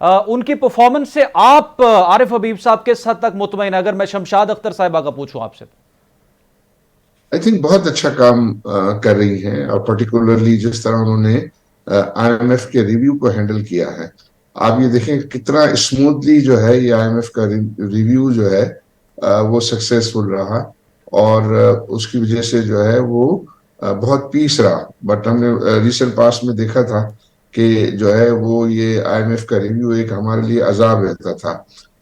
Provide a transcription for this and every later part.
ان کی پرفارمنس سے آپ عارف حبیب صاحب کس حد تک مطمئن ہیں؟ اگر میں شمشاد اختر صاحبہ کا پوچھوں آپ سے. آئی تھنک بہت اچھا کام کر رہی ہیں، اور پرٹیکولرلی جس طرح انہوں نے آئی ایم ایف کے ریویو کو ہینڈل کیا ہے. آپ یہ دیکھیں کتنا اسموتھلی جو ہے یہ آئی ایم ایف کا ریویو جو ہے وہ سکسیسفل رہا، اور اس کی وجہ سے جو ہے وہ بہت پیس رہا. بٹ ہم نے ریسنٹ پاسٹ میں دیکھا تھا کہ جو ہے وہ یہ آئی ایم ایف کا ریویو ایک ہمارے لیے عذاب رہتا تھا.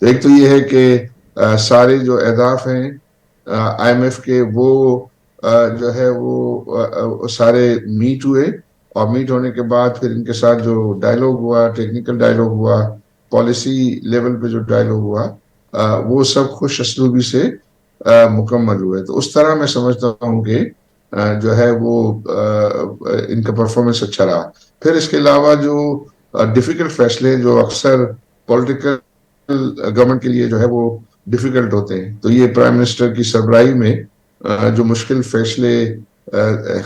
تو ایک تو یہ ہے کہ سارے جو اہداف ہیں آئی ایم ایف کے وہ جو ہے وہ سارے میٹ ہوئے، اور میٹ ہونے کے بعد پھر ان کے ساتھ جو ڈائلوگ ہوا، ٹیکنیکل ڈائلوگ ہوا، پالیسی لیول پہ جو ڈائلوگ ہوا، وہ سب خوش اسلوبی سے مکمل ہوئے. تو اس طرح میں سمجھتا ہوں کہ جو ہے وہ ان کا پرفارمنس اچھا رہا. پھر اس کے علاوہ جو ڈیفیکلٹ فیصلے جو اکثر پولیٹیکل گورنمنٹ کے لیے جو ہے وہ ڈیفیکلٹ ہوتے ہیں، تو یہ پرائم منسٹر کی سربراہی میں جو مشکل فیصلے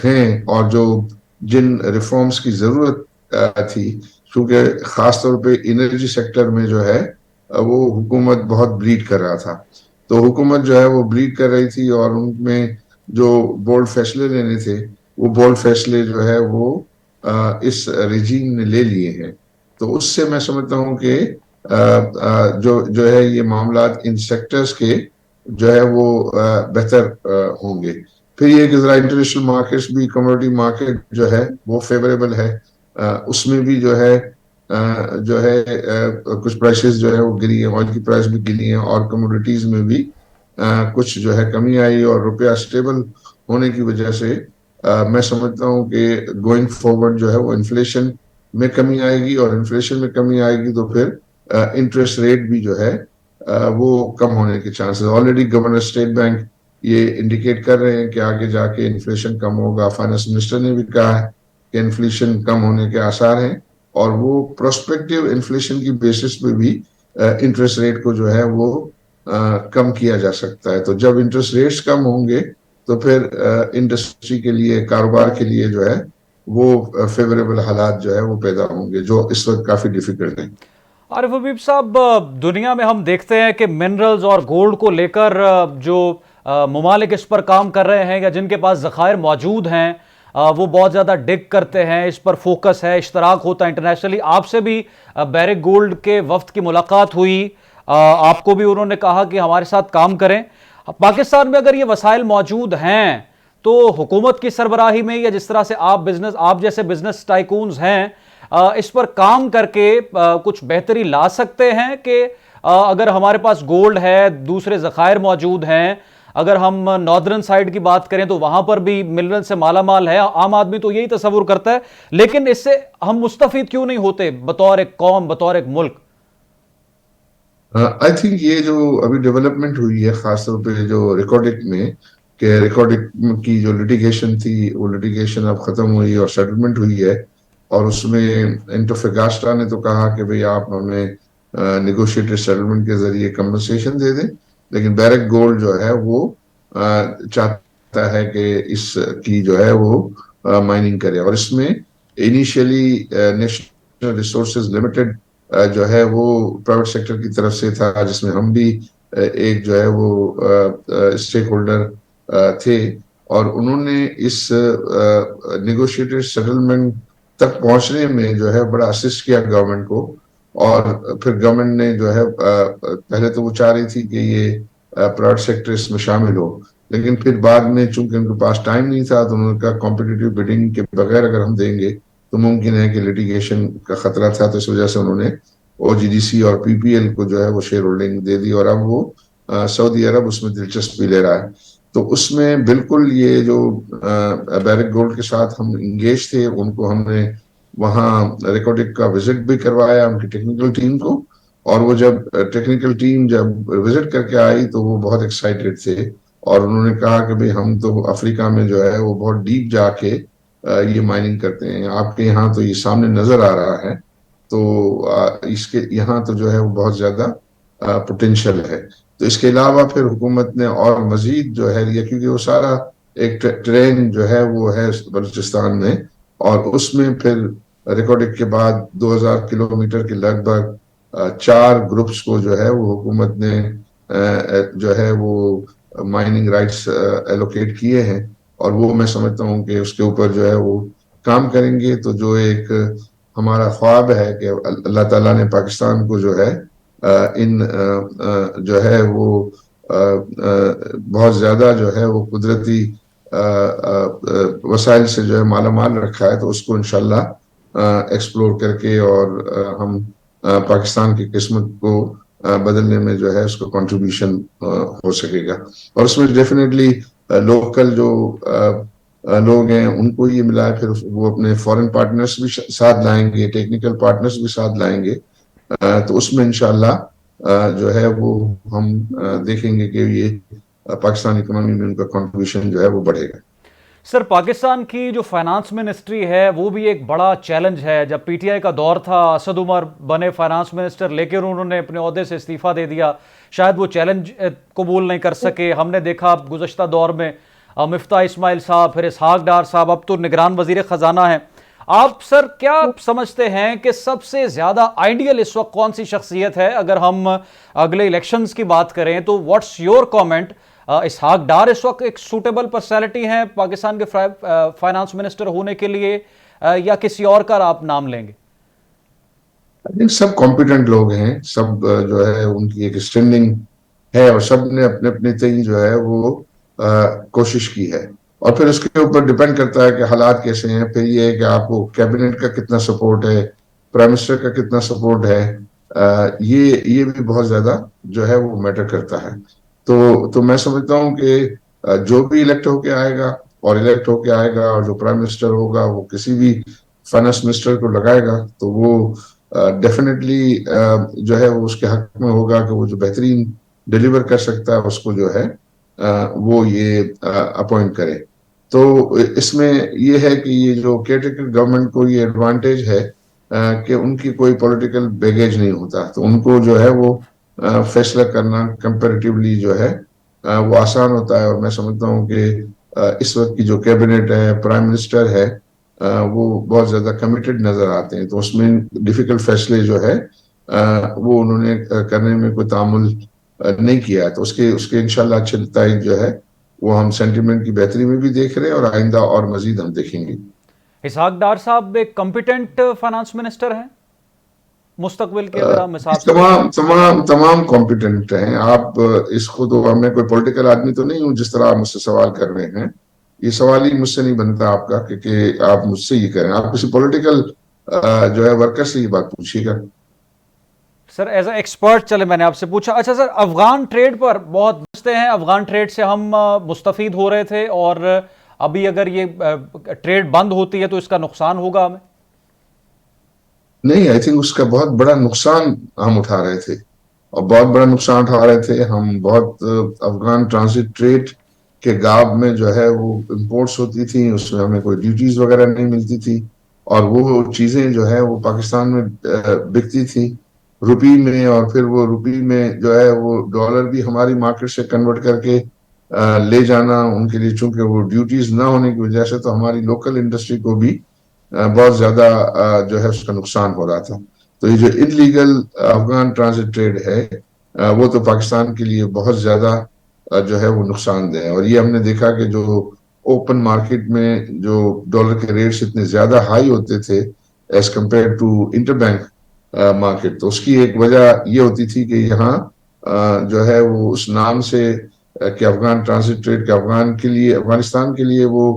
ہیں اور جو جن ریفارمز کی ضرورت تھی، کیونکہ خاص طور پہ انرجی سیکٹر میں جو ہے وہ حکومت بہت بلیڈ کر رہا تھا. تو حکومت جو ہے وہ بلیڈ کر رہی تھی، اور ان میں جو بولڈ فیصلے لینے تھے وہ بولڈ فیصلے جو ہے وہ اس رجیم نے لے لیے ہیں. تو اس سے میں سمجھتا ہوں کہ جو ہے یہ معاملات ان سیکٹرز کے جو ہے وہ بہتر ہوں گے. پھر یہ کہ ذرا انٹرنیشنل مارکیٹس بھی، کموڈٹی مارکیٹ جو ہے وہ فیوریبل ہے، اس میں بھی جو ہے کچھ پرائسز جو ہے وہ گری ہیں، آئل کی پرائس بھی گری ہیں، اور کموڈیٹیز میں بھی کچھ جو ہے کمی آئی، اور روپیہ اسٹیبل ہونے کی وجہ سے میں سمجھتا ہوں کہ گوئنگ فارورڈ جو ہے وہ انفلیشن میں کمی آئے گی، اور انفلیشن میں کمی آئے گی تو پھر انٹرسٹ ریٹ بھی جو ہے وہ کم ہونے کے chances. Already governor state bank یہ انڈیکیٹ کر رہے ہیں کہ آگے جا کے انفلیشن کم ہوگا. فائنانس منسٹر نے بھی کہا ہے کہ انفلیشن کم ہونے کے آثار ہیں، اور وہ پروسپیکٹیو انفلیشن کی بیسس پہ بھی انٹرسٹ ریٹ کو جو ہے وہ کم کیا جا سکتا ہے. تو جب انٹرسٹ ریٹس کم ہوں گے تو پھر انڈسٹری کے لیے، کاروبار کے لیے جو ہے وہ فیوریبل حالات جو ہے وہ پیدا ہوں گے، جو اس وقت کافی ڈیفیکلٹ ہیں. عارف حبیب صاحب، دنیا میں ہم دیکھتے ہیں کہ منرلز اور گولڈ کو لے کر جو ممالک اس پر کام کر رہے ہیں یا جن کے پاس ذخائر موجود ہیں وہ بہت زیادہ ڈگ کرتے ہیں، اس پر فوکس ہے، اشتراک ہوتا ہے انٹرنیشنلی. آپ سے بھی بیرک گولڈ کے وفد کی ملاقات ہوئی، آپ کو بھی انہوں نے کہا کہ ہمارے ساتھ کام کریں. پاکستان میں اگر یہ وسائل موجود ہیں تو حکومت کی سربراہی میں یا جس طرح سے آپ جیسے بزنس ٹائکونز ہیں اس پر کام کر کے کچھ بہتری لا سکتے ہیں کہ اگر ہمارے پاس گولڈ ہے، دوسرے ذخائر موجود ہیں، اگر ہم ناردرن سائیڈ کی بات کریں تو وہاں پر بھی منرل سے مالا مال ہے. عام آدمی تو یہی تصور کرتا ہے، لیکن اس سے ہم مستفید کیوں نہیں ہوتے بطور ایک قوم، بطور ایک ملک؟ آئی تھنک یہ جو ابھی ڈیولپمنٹ ہوئی ہے خاص طور پہ جو ریکارڈک میں، کہ ریکارڈک کی جو لٹیگیشن تھی وہ لٹیگیشن اب ختم ہوئی اور سیٹلمنٹ ہوئی ہے، اور اس میں انٹوفیگاسٹا نے تو کہا کہ بھئی آپ ہمیں نیگوشیٹڈ سیٹلمنٹ کے ذریعے کمپنسیشن دے دیں، لیکن بیرک گولڈ جو ہے وہ چاہتا ہے کہ اس کی جو ہے وہ مائننگ کرے. اور اس میں انیشیلی نیشنل ریسورسز لمیٹڈ جو ہے وہ پرائیویٹ سیکٹر کی طرف سے تھا، جس میں ہم بھی ایک جو ہے وہ اسٹیک ہولڈر تھے، اور انہوں نے اس نیگوشیٹڈ سیٹلمنٹ تک پہنچنے میں جو ہے بڑا اسسٹ کیا گورنمنٹ کو. اور پھر گورنمنٹ نے جو ہے پہلے تو وہ چاہ رہی تھی کہ یہ پرائیویٹ سیکٹر اس میں شامل ہو، لیکن پھر بعد میں چونکہ ان کے پاس ٹائم نہیں تھا تو انہوں نے کہا کمپٹیٹیو بیڈنگ کے بغیر اگر ہم دیں گے تو ممکن ہے کہ لیٹیگیشن کا خطرہ تھا. تو اس وجہ سے انہوں نے او جی ڈی سی اور پی پی ایل کو جو ہے وہ شیئر ہولڈنگ دے دی، اور اب وہ سعودی عرب اس میں دلچسپی لے رہا ہے. تو اس میں بالکل یہ جو بیرک گولڈ کے ساتھ ہم انگیج تھے، ان کو ہم نے وہاں ریکارڈک کا وزٹ بھی کروایا ان کی ٹیکنیکل ٹیم کو، اور وہ جب ٹیکنیکل ٹیم جب وزٹ کر کے آئی تو وہ بہت ایکسائٹیڈ تھے، اور انہوں نے کہا کہ بھئی ہم تو افریقہ میں جو ہے وہ بہت ڈیپ جا کے یہ مائننگ کرتے ہیں، آپ کے یہاں تو یہ سامنے نظر آ رہا ہے، تو اس کے یہاں تو جو ہے وہ بہت زیادہ پوٹینشل ہے. تو اس کے علاوہ پھر حکومت نے اور مزید جو ہے یہ، کیونکہ وہ سارا ایک ٹرین جو ہے وہ ہے بلوچستان میں، اور اس میں پھر ریکارڈک کے بعد 2000 کلومیٹر کے لگ بھگ 4 گروپس کو جو ہے وہ حکومت نے جو ہے وہ مائننگ رائٹس ایلوکیٹ کیے ہیں، اور وہ میں سمجھتا ہوں کہ اس کے اوپر جو ہے وہ کام کریں گے. تو جو ایک ہمارا خواب ہے کہ اللہ تعالیٰ نے پاکستان کو جو ہے ان جو ہے وہ بہت زیادہ جو ہے وہ قدرتی وسائل سے جو ہے مالا مال رکھا ہے، تو اس کو انشاءاللہ ایکسپلور کر کے اور ہم پاکستان کی قسمت کو بدلنے میں جو ہے اس کو کنٹریبیوشن ہو سکے گا. اور اس میں ڈیفینیٹلی لوکل جو لوگ ہیں ان کو یہ ملا ہے، پھر وہ اپنے فورن پارٹنرز بھی ساتھ لائیں گے، ٹیکنیکل پارٹنرز بھی ساتھ لائیں گے. تو اس میں انشاءاللہ جو ہے وہ ہم دیکھیں گے کہ یہ پاکستانی اکنامی میں ان کا کنٹریبیوشن جو ہے وہ بڑھے گا. سر، پاکستان کی جو فائنانس منسٹری ہے وہ بھی ایک بڑا چیلنج ہے. جب پی ٹی آئی کا دور تھا، اسد عمر بنے فائنانس منسٹر، لیکن انہوں نے اپنے عہدے سے استعفیٰ دے دیا. شاید وہ چیلنج قبول نہیں کر سکے. ہم نے دیکھا گزشتہ دور میں مفتاح اسماعیل صاحب، پھر اسحاق ڈار صاحب، اب تو نگران وزیر خزانہ ہیں. آپ سر کیا سمجھتے ہیں کہ سب سے زیادہ آئیڈیل اس وقت کون سی شخصیت ہے؟ اگر ہم اگلے الیکشنز کی بات کریں تو what's your comment? Ishaq Dar اس وقت ایک سوٹیبل پرسنالٹی ہیں پاکستان کے فائنانس منسٹر ہونے کے لیے، یا کسی اور کا آپ نام لیں گے؟ سب کمپیٹنٹ لوگ ہیں، سب جو ہے ان کی ایک اسٹینڈنگ ہے، اور سب نے اپنے اپنے تئیں جو ہے وہ کوشش کی ہے. اور پھر اس کے اوپر ڈیپینڈ کرتا ہے کہ حالات کیسے ہیں. پھر یہ ہے کہ آپ کو کیبنٹ کا کتنا سپورٹ ہے، پرائم منسٹر کا کتنا سپورٹ ہے، یہ بھی بہت زیادہ جو ہے وہ میٹر کرتا ہے. تو میں سمجھتا ہوں کہ جو بھی الیکٹ ہو کے آئے گا اور جو پرائم منسٹر ہوگا وہ کسی بھی فائنانس منسٹر کو لگائے گا، تو وہ ڈیفینیٹلی جو ہے وہ اس کے حق میں ہوگا کہ وہ جو بہترین ڈیلیور کر سکتا ہے اس کو جو ہے وہ یہ اپوائنٹ کرے. تو اس میں یہ ہے کہ یہ جو کیئر ٹیکر گورنمنٹ کو یہ ایڈوانٹیج ہے کہ ان کی کوئی پولیٹیکل بیگیج نہیں ہوتا، تو ان کو جو ہے وہ فیصلہ کرنا کمپیریٹیولی جو ہے وہ آسان ہوتا ہے. اور میں سمجھتا ہوں کہ اس وقت کی جو کیبنٹ ہے، پرائم منسٹر ہے، وہ بہت زیادہ کمیٹڈ نظر آتے ہیں. تو اس میں ڈیفیکلٹ فیصلے جو ہے وہ انہوں نے کرنے میں کوئی تعامل نہیں کیا ہے. تو اس کے انشاءاللہ اچھے نتائج جو ہے وہ ہم سینٹیمنٹ کی بہتری میں بھی دیکھ رہے ہیں، اور آئندہ اور مزید ہم دیکھیں گے. اسحاق ڈار صاحب ایک کمپیٹنٹ فائنانس منسٹر ہیں مستقبل کے، اگر ہم حساب سے تمام کمپیٹنٹ ہیں. آپ اس کو تو میں کوئی پولیٹیکل آدمی تو نہیں ہوں جس طرح آپ مجھ سے سوال کر رہے ہیں. یہ سوال ہی مجھ سے نہیں بنتا آپ کا کہ آپ مجھ سے یہ کریں. آپ کسی پولیٹیکل جو ہے ورکر سے یہ بات پوچھیے گا. سر ایز اے ایکسپرٹ، چلے میں نے آپ سے پوچھا. اچھا سر، افغان ٹریڈ پر بہت بحثیں ہیں. افغان ٹریڈ سے ہم مستفید ہو رہے تھے، اور ابھی اگر یہ ٹریڈ بند ہوتی ہے تو اس کا نقصان ہوگا ہمیں؟ نہیں، آئی تھنک اس کا بہت بڑا نقصان ہم اٹھا رہے تھے، اور بہت بڑا نقصان اٹھا رہے تھے ہم. بہت افغان ٹرانزٹ ٹریڈ کے گاب میں جو ہے وہ امپورٹس ہوتی تھیں، اس میں ہمیں کوئی ڈیوٹیز وغیرہ نہیں ملتی تھی، اور وہ چیزیں جو ہے وہ پاکستان میں بکتی تھیں روپی میں، اور پھر وہ روپی میں جو ہے وہ ڈالر بھی ہماری مارکیٹ سے کنورٹ کر کے لے جانا ان کے لیے. چونکہ وہ ڈیوٹیز نہ ہونے کی وجہ سے تو ہماری لوکل انڈسٹری کو بھی بہت زیادہ جو ہے اس کا نقصان ہو رہا تھا. تو یہ جو انلیگل افغان ٹرانزٹ ٹریڈ ہے وہ تو پاکستان کے لیے بہت زیادہ جو ہے وہ نقصان دہ ہے. اور یہ ہم نے دیکھا کہ جو اوپن مارکیٹ میں جو ڈالر کے ریٹس اتنے زیادہ ہائی ہوتے تھے as compared to interbank market, تو اس کی ایک وجہ یہ ہوتی تھی کہ یہاں جو ہے وہ اس نام سے کہ افغان ٹرانزٹ ٹریڈ کے افغانستان کے لیے وہ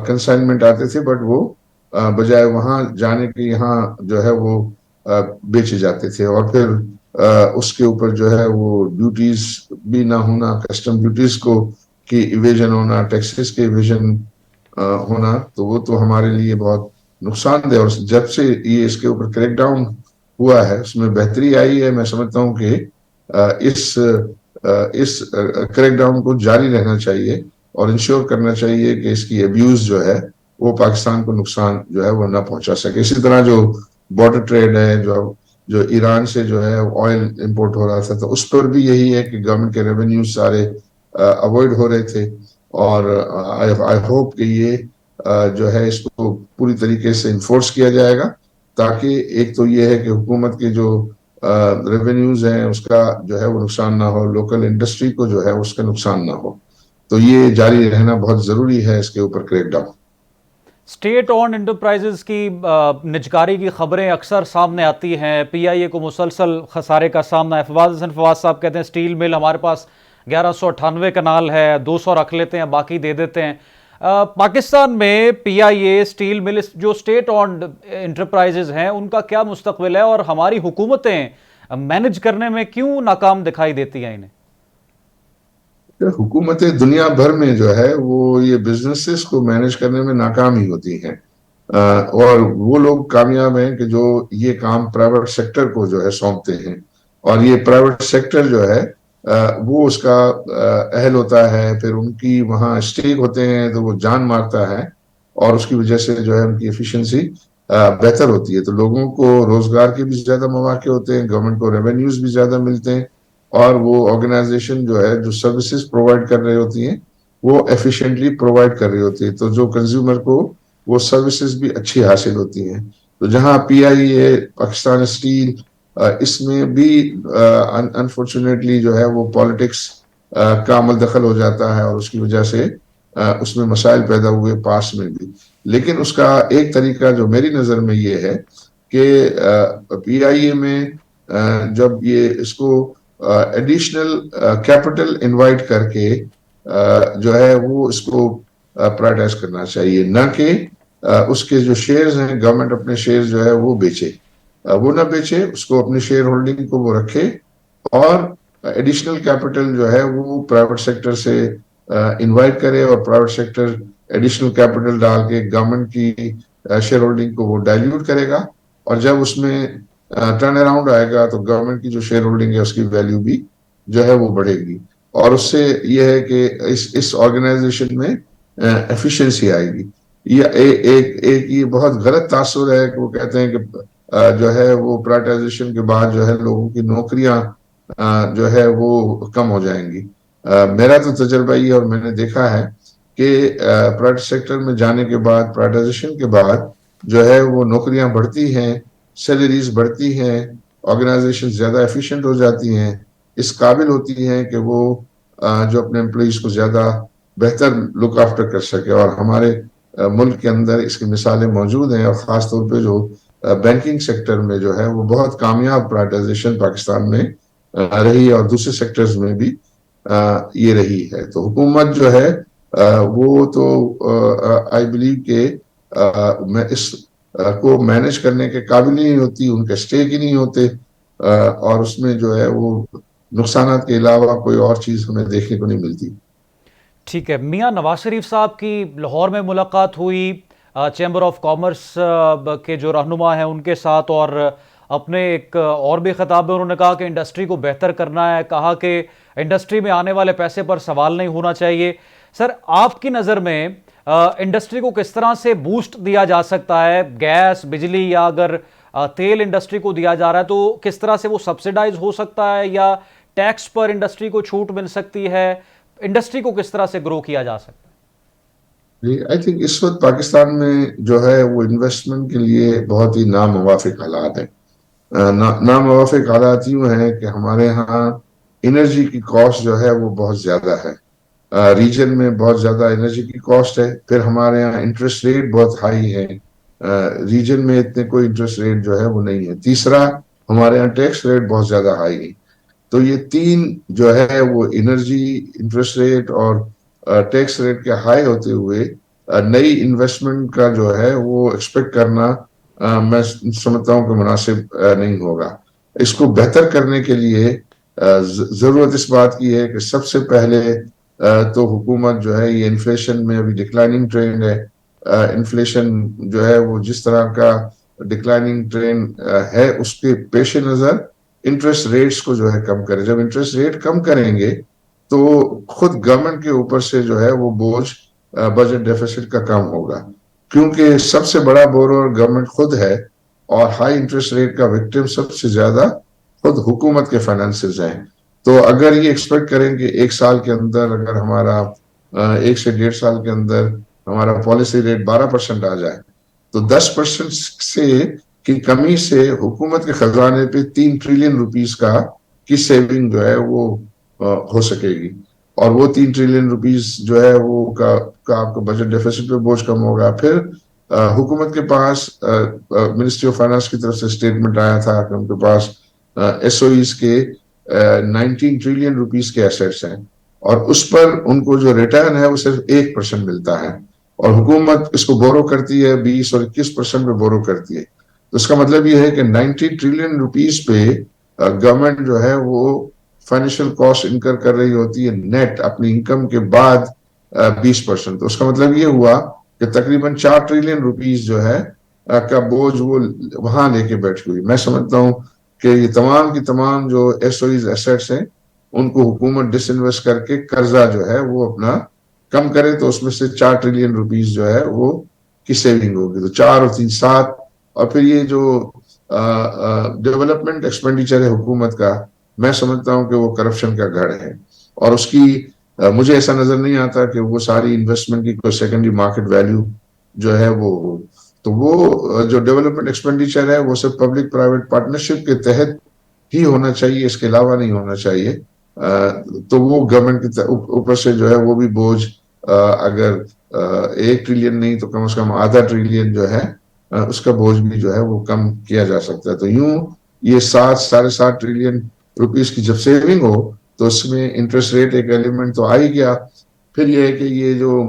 کنسائنمنٹ آتے تھے، بٹ وہ بجائے وہاں جانے کے یہاں جو ہے وہ بیچے جاتے تھے. اور پھر اس کے اوپر جو ہے وہ ڈیوٹیز بھی نہ ہونا، کسٹم ڈیوٹیز کی ایویژن ہونا، ٹیکسز کے ایویژن ہونا، تو وہ تو ہمارے لیے بہت نقصان دہ. اور جب سے یہ اس کے اوپر کریک ڈاؤن ہوا ہے، اس میں بہتری آئی ہے. میں سمجھتا ہوں کہ اس کریک ڈاؤن کو جاری رہنا چاہیے، اور انشور کرنا چاہیے کہ اس کی ابیوز جو ہے وہ پاکستان کو نقصان جو ہے وہ نہ پہنچا سکے. اسی طرح جو بارڈر ٹریڈ ہے، جو ایران سے جو ہے آئل امپورٹ ہو رہا تھا، تو اس پر بھی یہی ہے کہ گورنمنٹ کے ریونیو سارے اوائڈ ہو رہے تھے. اور آئی ہوپ کہ یہ جو ہے اس کو پوری طریقے سے انفورس کیا جائے گا، تاکہ ایک تو یہ ہے کہ حکومت کے جو ریونیوز ہیں اس کا جو ہے وہ نقصان نہ ہو, لوکل انڈسٹری کو جو ہے اس کا نقصان نہ ہو. تو یہ جاری رہنا بہت ضروری ہے, اس کے اوپر crackdown. State owned enterprises کی نجکاری کی خبریں اکثر سامنے آتی ہیں. پی آئی اے کو مسلسل خسارے کا سامنا ہے. فواز حسن فواز صاحب کہتے ہیں اسٹیل مل ہمارے پاس 1198 کنال ہے, 200 رکھ لیتے ہیں باقی دے دیتے ہیں. پاکستان میں پی آئی اے اسٹیل مل جو اسٹیٹ اونڈ انٹرپرائزز ہیں ان کا کیا مستقبل ہے, اور ہماری حکومتیں مینج کرنے میں کیوں ناکام دکھائی دیتی ہیں انہیں؟ حکومتیں دنیا بھر میں جو ہے وہ یہ بزنسز کو مینج کرنے میں ناکام ہی ہوتی ہیں, اور وہ لوگ کامیاب ہیں کہ جو یہ کام پرائیویٹ سیکٹر کو جو ہے سونپتے ہیں, اور یہ پرائیویٹ سیکٹر جو ہے وہ اس کا اہل ہوتا ہے, پھر ان کی وہاں اسٹیک ہوتے ہیں تو وہ جان مارتا ہے, اور اس کی وجہ سے جو ہے ان کی ایفیشنسی بہتر ہوتی ہے. تو لوگوں کو روزگار کے بھی زیادہ مواقع ہوتے ہیں, گورنمنٹ کو ریونیوز بھی زیادہ ملتے ہیں, اور وہ آرگنائزیشن جو ہے جو سروسز پرووائڈ کر رہی ہوتی ہیں وہ ایفیشینٹلی پرووائڈ کر رہی ہوتی ہے, تو جو کنزیومر کو وہ سروسز بھی اچھی حاصل ہوتی ہیں. تو جہاں پی آئی اے پاکستان اسٹیل اس میں بھی انفارچونیٹلی جو ہے وہ پالیٹکس کا عمل دخل ہو جاتا ہے, اور اس کی وجہ سے اس میں مسائل پیدا ہوئے پاس میں بھی. لیکن اس کا ایک طریقہ جو میری نظر میں یہ ہے کہ پی آئی اے میں جب یہ اس کو ایڈیشنل کیپٹل انوائٹ کر کے جو ہے وہ اس کو پرائیورٹائز کرنا چاہیے, نہ کہ اس کے جو شیئرز ہیں گورنمنٹ اپنے شیئرز جو ہے وہ بیچے, وہ نہ بیچے, اس کو اپنی شیئر ہولڈنگ کو وہ رکھے, اور ایڈیشنل کیپٹل جو ہے وہ پرائیویٹ سیکٹر سے انوائٹ کرے, اور پرائیویٹ سیکٹر ایڈیشنل کیپٹل ڈال کے گورنمنٹ کی شیئر ہولڈنگ کو وہ ڈائلیوٹ کرے گا, اور جب اس میں ٹرن اراؤنڈ آئے گا تو گورنمنٹ کی جو شیئر ہولڈنگ ہے اس کی ویلیو بھی جو ہے وہ بڑھے گی, اور اس سے یہ ہے کہ اس آرگنائزیشن میں ایفیشنسی آئے گی. ایک یہ بہت غلط تاثر ہے کہ وہ کہتے ہیں کہ جو ہے وہ پرائیویٹائزیشن کے بعد جو ہے لوگوں کی نوکریاں جو ہے وہ کم ہو جائیں گی. میرا تو تجربہ یہ, اور میں نے دیکھا ہے کہ پرائیویٹ سیکٹر میں جانے کے بعد, پرائیویٹائزیشن کے بعد جو ہے وہ نوکریاں بڑھتی ہیں, سیلریز بڑھتی ہیں, آرگنائزیشن زیادہ ایفیشینٹ ہو جاتی ہیں, اس قابل ہوتی ہیں کہ وہ جو اپنے امپلائیز کو زیادہ بہتر لک آفٹر کر سکے. اور ہمارے ملک کے اندر اس کی مثالیں موجود ہیں, اور خاص طور پہ جو بینکنگ سیکٹر میں جو ہے وہ بہت کامیاب پرائیویٹائزیشن پاکستان میں رہی, اور دوسرے سیکٹرز میں بھی یہ رہی ہے. تو حکومت جو ہے وہ تو آئی بلیو کہ میں اس کو مینج کرنے کے قابل نہیں ہوتی, ان کے اسٹیک ہی نہیں ہوتے, اور اس میں جو ہے وہ نقصانات کے علاوہ کوئی اور چیز ہمیں دیکھنے کو نہیں ملتی. ٹھیک ہے. میاں نواز شریف صاحب کی لاہور میں ملاقات ہوئی چیمبر آف کامرس کے جو رہنما ہیں ان کے ساتھ, اور اپنے ایک اور بھی خطاب میں انہوں نے کہا کہ انڈسٹری کو بہتر کرنا ہے, کہا کہ انڈسٹری میں آنے والے پیسے پر سوال نہیں ہونا چاہیے. سر, آپ کی نظر میں انڈسٹری کو کس طرح سے بوسٹ دیا جا سکتا ہے؟ گیس, بجلی, یا اگر تیل انڈسٹری کو دیا جا رہا ہے تو کس طرح سے وہ سبسیڈائز ہو سکتا ہے, یا ٹیکس پر انڈسٹری کو چھوٹ مل سکتی ہے؟ انڈسٹری کو کس طرح سے گرو کیا جا سکتا ہے؟ جی, آئی تھنک اس وقت پاکستان میں جو ہے وہ انویسٹمنٹ کے لیے بہت ہی ناموافق حالات ہیں. ناموافق حالات یوں ہیں کہ ہمارے ہاں انرجی کی کاسٹ جو ہے وہ بہت زیادہ ہے, ریجن میں بہت زیادہ انرجی کی کاسٹ ہے. پھر ہمارے ہاں انٹرسٹ ریٹ بہت ہائی ہے, ریجن میں اتنے کوئی انٹرسٹ ریٹ جو ہے وہ نہیں ہے. تیسرا, ہمارے ہاں ٹیکس ریٹ بہت زیادہ ہائی ہے. تو یہ تین جو ہے وہ انرجی, انٹرسٹ ریٹ اور ٹیکس ریٹ کے ہائی ہوتے ہوئے نئی انویسٹمنٹ کا جو ہے وہ ایکسپیکٹ کرنا میں سمجھتا ہوں کہ مناسب نہیں ہوگا. اس کو بہتر کرنے کے لیے ضرورت اس بات کی ہے کہ سب سے پہلے تو حکومت جو ہے, یہ انفلیشن میں ابھی ڈکلائننگ ٹرینڈ ہے, انفلیشن جو ہے وہ جس طرح کا ڈکلائننگ ٹرینڈ ہے اس کے پیش نظر انٹرسٹ ریٹس کو جو ہے کم کرے. جب انٹرسٹ ریٹ کم کریں گے تو خود گورنمنٹ کے اوپر سے جو ہے وہ بوجھ بجٹ ڈیفیسٹ کا کم ہوگا, کیونکہ سب سے بڑا بورور گورنمنٹ خود ہے, اور ہائی انٹرسٹ ریٹ کا وکٹم سب سے زیادہ خود حکومت کے فائنانسز ہیں. تو اگر یہ ایکسپیکٹ کریں کہ ایک سال کے اندر اگر ہمارا 1 سے 1.5 سال کے اندر ہمارا پالیسی ریٹ 12% آ جائے, تو 10% سے کی کمی سے حکومت کے خزانے پہ 3 ٹریلین روپیز کی سیونگ جو ہے وہ ہو سکے گی. اور وہ 3 ٹریلین روپیز جو ہے وہ آپ کا بجٹ ڈیفیسٹ پہ بوجھ کم ہوگا. پھر حکومت کے پاس منسٹری آف فائنانس کی طرف سے اسٹیٹمنٹ آیا تھا کہ ان کے پاس ایس او ایز کے 19 ٹریلین روپیز کے ایسیٹس ہیں, اور اس پر ان کو جو ریٹرن ہے وہ صرف 1% ملتا ہے, اور حکومت اس کو بورو کرتی ہے 20 اور 21% پہ بورو کرتی ہے. تو اس کا مطلب یہ ہے کہ 90 ٹریلین روپیز پہ گورنمنٹ جو ہے وہ فائنینشیل کاسٹ انکر کر رہی ہوتی ہے نیٹ اپنی انکم کے بعد 20%. تو اس کا مطلب یہ ہوا کہ تقریباً 4 ٹریلین روپیز جو ہے کا بوجھ وہ وہاں لے کے بیٹھ گئی. میں سمجھتا ہوں کہ یہ تمام کی تمام جو ایس او ایز ایسیٹس ہیں ان کو حکومت ڈس انویسٹ کر کے قرضہ جو ہے وہ اپنا کم کرے, تو اس میں سے 4 ٹریلین روپیز جو ہے وہ کی سیونگ ہوگی. تو 4 اور 3 7. اور پھر یہ جو ڈیولپمنٹ ایکسپینڈیچر ہے حکومت کا, میں سمجھتا ہوں کہ وہ کرپشن کا گڑھ ہے, اور اس کی مجھے ایسا نظر نہیں آتا کہ وہ ساری انویسٹمنٹ کی کوئی سیکنڈری مارکیٹ ویلیو جو ہے وہ ہو. تو وہ جو ڈیولپمنٹ ایکسپینڈیچر ہے وہ صرف پبلک پرائیویٹ پارٹنرشپ کے تحت ہی ہونا چاہیے, اس کے علاوہ نہیں ہونا چاہیے. تو وہ گورنمنٹ کے اوپر سے جو ہے وہ بھی بوجھ اگر 1 ٹریلین نہیں تو کم از کم ½ ٹریلین جو ہے اس کا بوجھ بھی جو ہے وہ کم کیا جا سکتا ہے. تو یوں یہ 7 ٹریلین روپیز کی جب سیونگ ہو تو اس میں انٹرسٹ ریٹ ایک ایلیمنٹ تو آ ہی گیا. پھر یہ ہے کہ یہ جو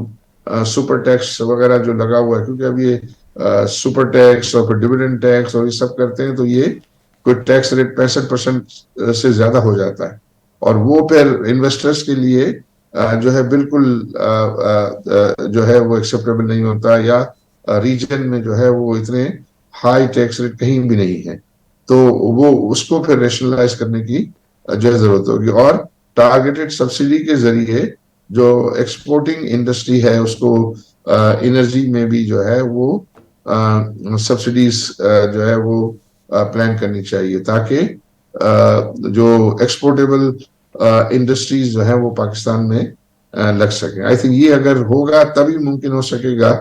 سپر ٹیکس وغیرہ جو لگا ہوا ہے, کیونکہ اب یہ سپر ٹیکس اور پھر ڈویڈنڈ ٹیکس اور یہ سب کرتے ہیں, تو یہ کوئی ٹیکس ریٹ 65% سے زیادہ ہو جاتا ہے, اور وہ پھر انویسٹرز کے لیے جو ہے بالکل جو ہے وہ ایکسیپٹیبل نہیں ہوتا, یا ریجن میں جو ہے وہ اتنے ہائی ٹیکس ریٹ کہیں بھی نہیں ہے. تو وہ اس کو پھر ریشنلائز کرنے کی جو ہے ضرورت ہوگی, اور ٹارگیٹڈ سبسڈی کے ذریعے جو ایکسپورٹنگ انڈسٹری ہے اس کو انرجی میں بھی جو ہے وہ سبسڈیز جو ہے وہ پلان کرنی چاہیے, تاکہ جو ایکسپورٹیبل انڈسٹریز جو ہیں وہ پاکستان میں لگ سکیں. آئی تھنک یہ اگر ہوگا تبھی ممکن ہو سکے گا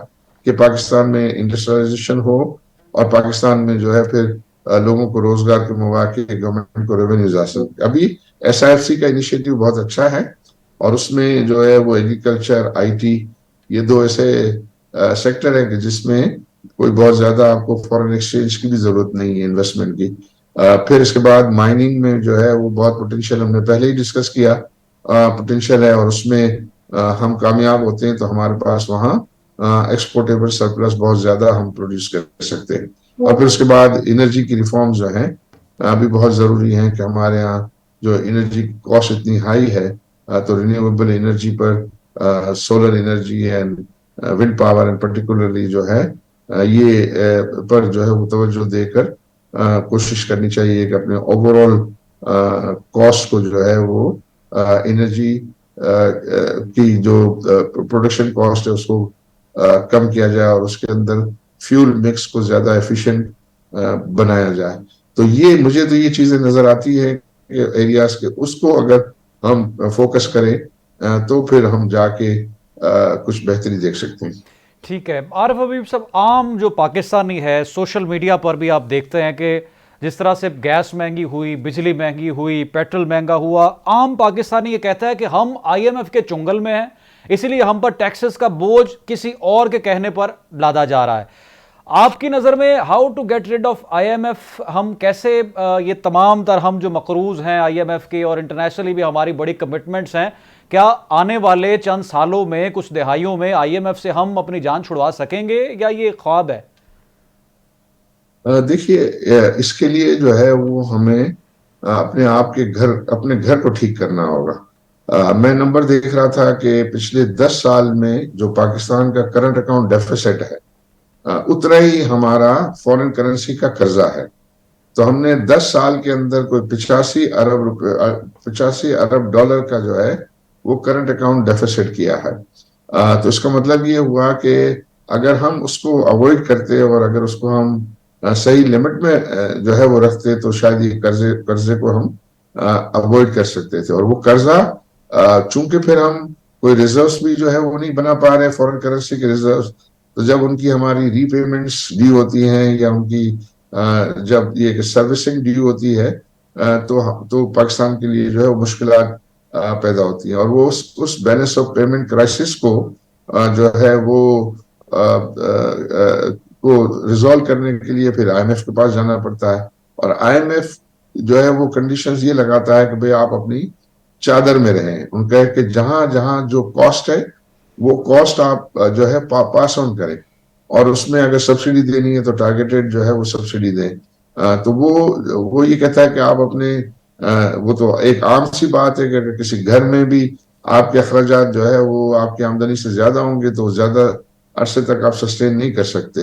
کہ پاکستان میں انڈسٹریلائزیشن ہو, اور پاکستان میں جو ہے پھر لوگوں کو روزگار کے مواقع, گورنمنٹ کو ریونیوز آ سکتے. ابھی ایس آئی ایف سی کا انیشیٹو بہت اچھا ہے, اور اس میں جو ہے وہ ایگریکلچر, آئی ٹی, یہ 2 ایسے سیکٹر ہیں کہ جس میں کوئی بہت زیادہ آپ کو فورن ایکسچینج کی بھی ضرورت نہیں ہے انویسٹمنٹ کی. پھر اس کے بعد مائننگ میں جو ہے وہ بہت پوٹینشیل, ہم نے پہلے ہی ڈسکس کیا, پوٹینشیل ہے, اور اس میں ہم کامیاب ہوتے ہیں تو ہمارے پاس وہاں ایکسپورٹیبل سرپلس بہت زیادہ ہم پروڈیوس کر سکتے ہیں. اور پھر اس کے بعد انرجی کی ریفارمز جو ہیں ابھی بہت ضروری ہیں, کہ ہمارے ہاں جو انرجی کاسٹ اتنی ہائی ہے, تو رینیویبل انرجی پر solar energy and wind power and particularly جو ہے یہ پر جو ہے وہ توجہ دے کر کوشش کرنی چاہیے کہ اپنے اوور آل کاسٹ کو جو ہے وہ انرجی کی جو پروڈکشن کاسٹ ہے اس کو کم کیا جائے, اور اس کے اندر فیول مکس کو زیادہ ایفیشینٹ بنایا جائے. تو یہ مجھے تو یہ چیزیں نظر آتی ہے کہ ایریاز کے, اس کو اگر ہم فوکس کریں تو پھر ہم جا کے کچھ بہتری دیکھ سکتے ہیں. ٹھیک ہے عارف حبیب صاحب, عام جو پاکستانی ہے سوشل میڈیا پر بھی آپ دیکھتے ہیں کہ جس طرح سے گیس مہنگی ہوئی, بجلی مہنگی ہوئی, پیٹرول مہنگا ہوا, عام پاکستانی یہ کہتا ہے کہ ہم آئی ایم ایف کے چنگل میں ہیں, اسی لیے ہم پر ٹیکسز کا بوجھ کسی اور کے کہنے پر لادا جا رہا ہے. آپ کی نظر میں how to get rid of I M F, ہم کیسے یہ تمام تر ہم جو مقروض ہیں آئی ایم ایف کے, اور انٹرنیشنلی بھی ہماری بڑی کمٹمنٹس ہیں, کیا آنے والے چند سالوں میں, کچھ دہائیوں میں آئی ایم ایف سے ہم اپنی جان چھڑوا سکیں گے, یا یہ خواب ہے؟ دیکھیے, اس کے لیے جو ہے وہ ہمیں اپنے آپ کے اپنے گھر کو ٹھیک کرنا ہوگا. میں نمبر دیکھ رہا تھا کہ پچھلے 10 سال میں جو پاکستان کا کرنٹ اکاؤنٹ ڈیفیسٹ ہے اتنا ہی ہمارا فورن کرنسی کا قرضہ ہے. تو ہم نے 10 سال کے اندر کوئی 85 ارب ڈالر کا جو ہے وہ کرنٹ اکاؤنٹ ڈیفیسٹ کیا ہے. تو اس کا مطلب یہ ہوا کہ اگر ہم اس کو اوائڈ کرتے اور اگر اس کو ہم صحیح لمٹ میں جو ہے وہ رکھتے تو شاید یہ قرضے کو ہم اوائڈ کر سکتے تھے. اور وہ قرضہ چونکہ پھر ہم کوئی ریزروز بھی جو ہے وہ نہیں بنا پا رہے, فورن کرنسی کے ریزروز, تو جب ان کی ہماری ری پیمنٹس ڈی ہوتی ہیں یا ان کی جب یہ سروسنگ ڈیو ہوتی ہے تو پاکستان کے لیے جو ہے وہ مشکلات پیدا ہوتی ہیں، اور وہ اس بیلنس آف پیمنٹ کرائسس کو جو ہے وہ کو ریزالو کرنے کے لیے پھر آئی ایم ایف کے پاس جانا پڑتا ہے، اور آئی ایم ایف جو ہے وہ کنڈیشنز یہ لگاتا ہے کہ بھئی آپ اپنی چادر میں رہیں، ان کا ہے کہ جہاں جہاں جو کاسٹ ہے وہ کاسٹ آپ جو ہے پاس آن کریں، اور اس میں اگر سبسڈی دینی ہے تو ٹارگیٹڈ جو ہے وہ سبسڈی دیں۔ تو وہ یہ کہتا ہے کہ آپ اپنے وہ تو ایک عام سی بات ہے کہ اگر کسی گھر میں بھی آپ کے اخراجات جو ہے وہ آپ کی آمدنی سے زیادہ ہوں گے تو زیادہ عرصے تک آپ سسٹین نہیں کر سکتے،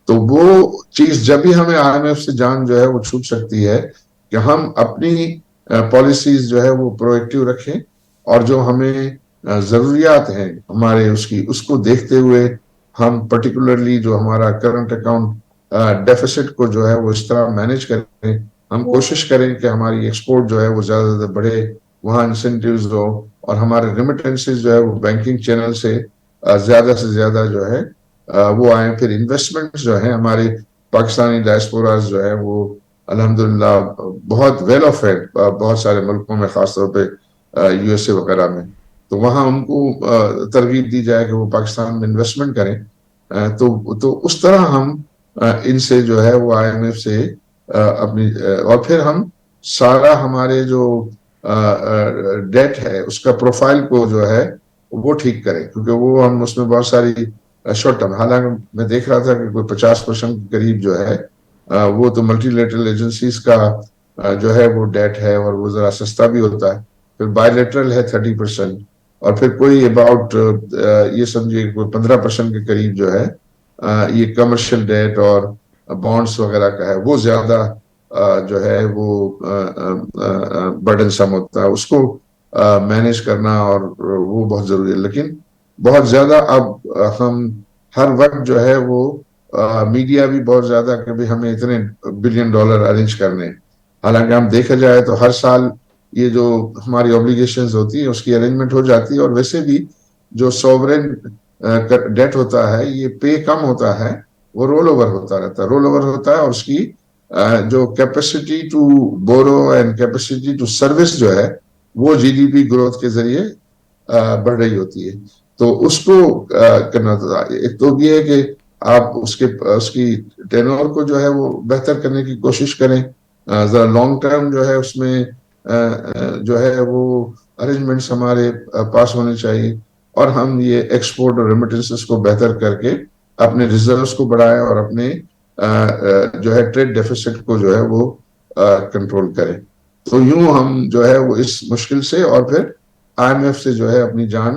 تو وہ چیز جب بھی ہمیں آئی ایم ایف سے جان جو ہے وہ چھوٹ سکتی ہے کہ ہم اپنی پالیسیز جو ہے وہ پرویکٹیو رکھیں، اور جو ہمیں ضروریات ہیں ہمارے اس کو دیکھتے ہوئے ہم پرٹیکولرلی جو ہمارا کرنٹ اکاؤنٹ ڈیفیسٹ کو جو ہے وہ اس طرح مینیج کریں، ہم کوشش کریں کہ ہماری ایکسپورٹ جو ہے وہ زیادہ سے زیادہ بڑھے، وہاں انسینٹیوز ہو، اور ہمارے ریمیٹنسز جو ہے وہ بینکنگ چینل سے زیادہ جو ہے وہ آئیں، پھر انویسٹمنٹ جو ہیں ہمارے پاکستانی ڈائسپوراز جو ہے وہ الحمدللہ بہت ویل آف ہے بہت سارے ملکوں میں، خاص طور پہ یو ایس اے وغیرہ میں، تو وہاں ان کو ترغیب دی جائے کہ وہ پاکستان میں انویسٹمنٹ کریں، تو اس طرح ہم ان سے جو ہے وہ آئی ایم ایف سے اپنی اور پھر ہم سارا ہمارے جو ڈیٹ ہے اس کا پروفائل کو جو ہے وہ ٹھیک کریں، کیونکہ وہ ہم اس میں بہت ساری شارٹ ٹرم، حالانکہ میں دیکھ رہا تھا کہ کوئی 50% کے قریب جو ہے وہ تو ملٹی لیٹرل ایجنسیز کا جو ہے وہ ڈیٹ ہے، اور وہ ذرا سستا بھی ہوتا ہے، پھر بائی لیٹرل ہے 30%، اور پھر کوئی اباؤٹ یہ سمجھیے کوئی 15% کے قریب جو ہے یہ کمرشل ڈیٹ اور بانڈس وغیرہ کا ہے، وہ زیادہ جو ہے وہ برڈن سم ہوتا ہے، اس کو مینیج کرنا اور وہ بہت ضروری ہے، لیکن بہت زیادہ اب ہم ہر وقت جو ہے وہ میڈیا بھی بہت زیادہ کہ بھی ہمیں اتنے بلین ڈالر ارینج کرنے، حالانکہ ہم دیکھا جائے تو ہر سال یہ جو ہماری اوبلیگیشنز ہوتی ہیں اس کی ارینجمنٹ ہو جاتی ہے، اور ویسے بھی جو سوورن ڈیٹ ہوتا ہے یہ پے کم ہوتا ہے، وہ رول اوور ہوتا رہتا ہے، رول اوور ہوتا ہے، اور اس کی جو capacity to borrow and capacity to service جو ہے وہ جی ڈی پی گروتھ کے ذریعے بڑھ رہی ہوتی ہے، تو اس کو کرنا تھا۔ ایک تو یہ ہے کہ آپ اس کی ٹینور کو جو ہے وہ بہتر کرنے کی کوشش کریں، ذرا لانگ ٹرم جو ہے اس میں جو ہے وہ ارینجمنٹس ہمارے پاس ہونے چاہیے، اور ہم یہ ایکسپورٹ اور ریمیٹنسز کو بہتر کر کے اپنے ریزروز کو بڑھائیں، اور اپنے جو ہے ٹریڈ ڈیفیسٹ کو جو ہے وہ کنٹرول کریں، تو یوں ہم جو ہے وہ اس مشکل سے اور پھر آئی ایم ایف سے جو ہے اپنی جان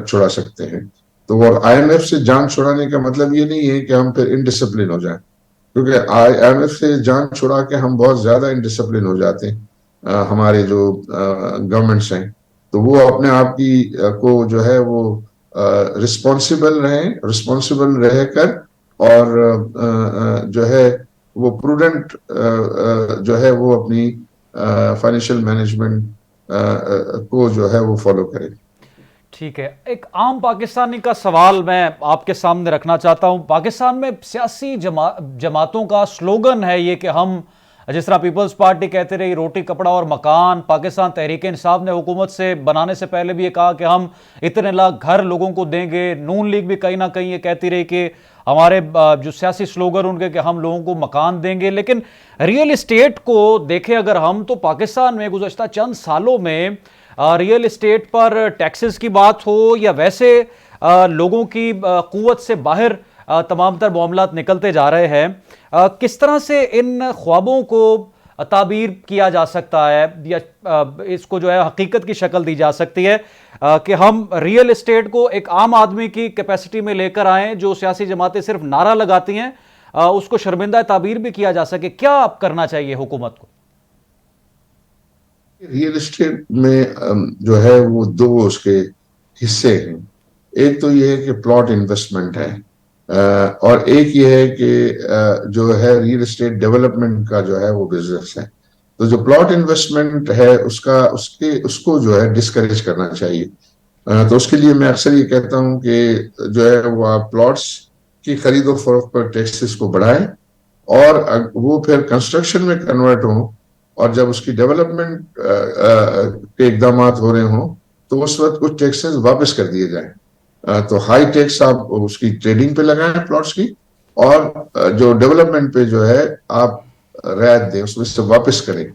چھڑا سکتے ہیں۔ تو وہ آئی ایم ایف سے جان چھڑانے کا مطلب یہ نہیں ہے کہ ہم پھر انڈسپلن ہو جائیں، کیونکہ آئی ایم ایف سے جان چھڑا کے ہم بہت زیادہ انڈسپلن ہو جاتے ہیں، ہمارے جو گورنمنٹس ہیں، تو وہ اپنے آپ کی کو جو ہے وہ رسپانسیبل رہ کر، اور جو ہے وہ پروڈنٹ جو ہے وہ اپنی فائنینشیل مینجمنٹ کو جو ہے وہ فالو کرے۔ ٹھیک ہے، ایک عام پاکستانی کا سوال میں آپ کے سامنے رکھنا چاہتا ہوں۔ پاکستان میں سیاسی جماعتوں کا سلوگن ہے یہ کہ ہم، جس طرح پیپلز پارٹی کہتے رہی روٹی کپڑا اور مکان، پاکستان تحریک انصاف نے حکومت سے بنانے سے پہلے بھی یہ کہا کہ ہم اتنے لاکھ گھر لوگوں کو دیں گے، نون لیگ بھی کہیں نہ کہیں یہ کہتی رہی کہ ہمارے جو سیاسی سلوگن ان کے کہ ہم لوگوں کو مکان دیں گے، لیکن ریئل اسٹیٹ کو دیکھیں اگر ہم تو پاکستان میں گزشتہ چند سالوں میں ریئل اسٹیٹ پر ٹیکسز کی بات ہو یا ویسے لوگوں کی قوت سے باہر تمام تر معاملات نکلتے جا رہے ہیں، کس طرح سے ان خوابوں کو تعبیر کیا جا سکتا ہے یا اس کو جو ہے حقیقت کی شکل دی جا سکتی ہے کہ ہم ریئل اسٹیٹ کو ایک عام آدمی کی کیپیسٹی میں لے کر آئیں، جو سیاسی جماعتیں صرف نعرہ لگاتی ہیں اس کو شرمندہ تعبیر بھی کیا جا سکے؟ کیا اب کرنا چاہیے حکومت کو؟ ریئل اسٹیٹ میں جو ہے وہ دو اس کے حصے ہیں، ایک تو یہ ہے کہ پلاٹ انویسٹمنٹ ہے، اور ایک یہ ہے کہ جو ہے ریئل اسٹیٹ ڈیولپمنٹ کا جو ہے وہ بزنس ہے، تو جو پلاٹ انویسٹمنٹ ہے اس کو جو ہے ڈسکریج کرنا چاہیے، تو اس کے لیے میں اکثر یہ کہتا ہوں کہ جو ہے وہ آپ پلاٹس کی خرید و فروخت پر ٹیکسز کو بڑھائیں، اور وہ پھر کنسٹرکشن میں کنورٹ ہوں اور جب اس کی ڈیولپمنٹ کے اقدامات ہو رہے ہوں تو اس وقت کچھ ٹیکسز واپس کر دیے جائیں. تو ہائی ٹیکس آپ اس کی ٹریڈنگ پہ لگائیں پلاٹس کی, اور جو ڈیولپمنٹ پہ جو ہے آپ رعایت دیں, اس میں سے واپس کریں.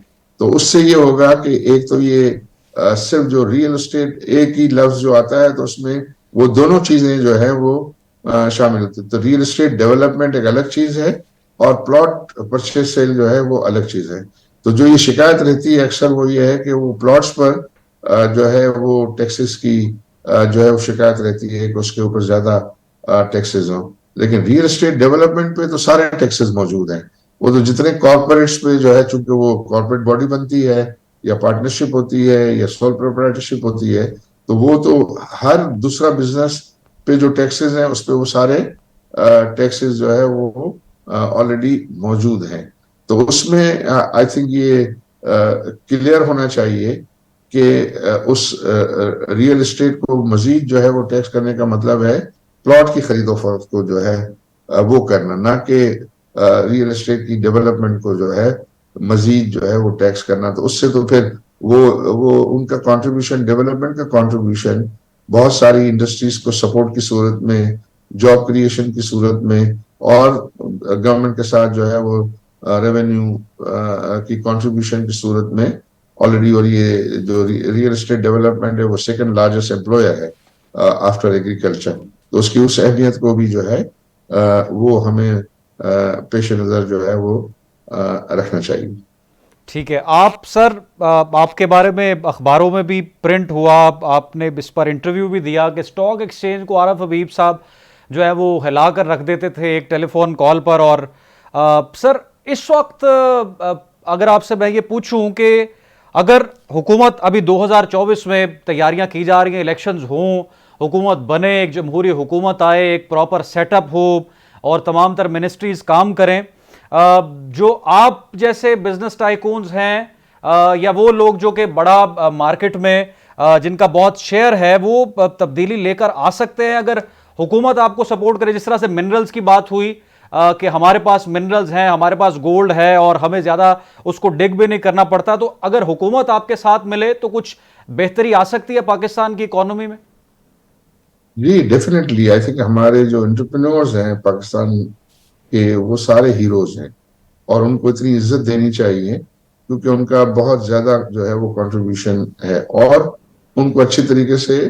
تو اس سے یہ ہوگا کہ ایک تو یہ صرف جو ریئل اسٹیٹ ایک ہی لفظ جو آتا ہے تو اس میں وہ دونوں چیزیں جو ہے وہ شامل ہوتی ہے. تو ریئل اسٹیٹ ڈیولپمنٹ ایک الگ چیز ہے اور پلاٹ پرچیز سیل جو ہے وہ الگ چیز ہے. تو جو یہ شکایت رہتی ہے اکثر وہ یہ ہے کہ وہ پلاٹس پر جو ہے وہ ٹیکسز کی جو ہے وہ شکایت رہتی ہے کہ اس کے اوپر زیادہ ٹیکسز ہوں. لیکن ریئل اسٹیٹ ڈیولپمنٹ پہ تو سارے ٹیکسز موجود ہیں. وہ تو جتنے کارپوریٹس پہ جو ہے, چونکہ وہ کارپوریٹ باڈی بنتی ہے یا پارٹنرشپ ہوتی ہے یا سول پروپرائٹرشپ ہوتی ہے, تو وہ تو ہر دوسرا بزنس پہ جو ٹیکسز ہیں اس پہ وہ سارے ٹیکسز جو ہے وہ آلریڈی موجود ہیں. تو اس میں آئی تھنک یہ کلیئر ہونا چاہیے کہ اس ریئل اسٹیٹ کو مزید جو ہے وہ ٹیکس کرنے کا مطلب ہے پلاٹ کی خرید و فروخت کو جو ہے وہ کرنا, نہ کہ ریئل اسٹیٹ کی ڈیولپمنٹ کو جو ہے مزید جو ہے وہ ٹیکس کرنا. تو اس سے تو پھر وہ ان کا کنٹریبیوشن, ڈیولپمنٹ کا کنٹریبیوشن بہت ساری انڈسٹریز کو سپورٹ کی صورت میں, جاب کریشن کی صورت میں, اور گورنمنٹ کے ساتھ جو ہے وہ ریونیو کی کنٹریبیوشن کی صورت میں آلریڈی. اور یہ جو ریئل اسٹیٹ ڈیولپمنٹ ہے وہ سیکنڈ لارجسٹ امپلوئر ہے آفٹر ایگریکلچر. تو اس کی اس اہمیت کو بھی جو ہے وہ ہمیں پیش نظر جو ہے وہ رکھنا چاہیے. ٹھیک ہے. آپ سر, آپ کے بارے میں اخباروں میں بھی پرنٹ ہوا, آپ نے اس پر انٹرویو بھی دیا کہ اسٹاک ایکسچینج کو عارف حبیب صاحب جو ہے وہ ہلا کر رکھ دیتے تھے ایک ٹیلی فون کال پر. اور سر اس وقت اگر آپ سے میں یہ پوچھوں کہ اگر حکومت ابھی 2024 میں تیاریاں کی جا رہی ہیں, الیکشنز ہوں, حکومت بنے, ایک جمہوری حکومت آئے, ایک پراپر سیٹ اپ ہو اور تمام تر منسٹریز کام کریں, جو آپ جیسے بزنس ٹائکونز ہیں یا وہ لوگ جو کہ بڑا مارکیٹ میں جن کا بہت شیئر ہے, وہ تبدیلی لے کر آ سکتے ہیں اگر حکومت آپ کو سپورٹ کرے؟ جس طرح سے منرلز کی بات ہوئی کہ ہمارے پاس منرلز ہیں, ہمارے پاس گولڈ ہے اور ہمیں زیادہ اس کو ڈگ بھی نہیں کرنا پڑتا, تو اگر حکومت آپ کے ساتھ ملے تو کچھ بہتری آ سکتی ہے پاکستان کی اکانومی میں؟ جی ڈیفینیٹلی, آئی تھنک ہمارے جو انٹرپرینورز ہیں پاکستان کے وہ سارے ہیروز ہیں, اور ان کو اتنی عزت دینی چاہیے کیونکہ ان کا بہت زیادہ جو ہے وہ کنٹریبیوشن ہے, اور ان کو اچھی طریقے سے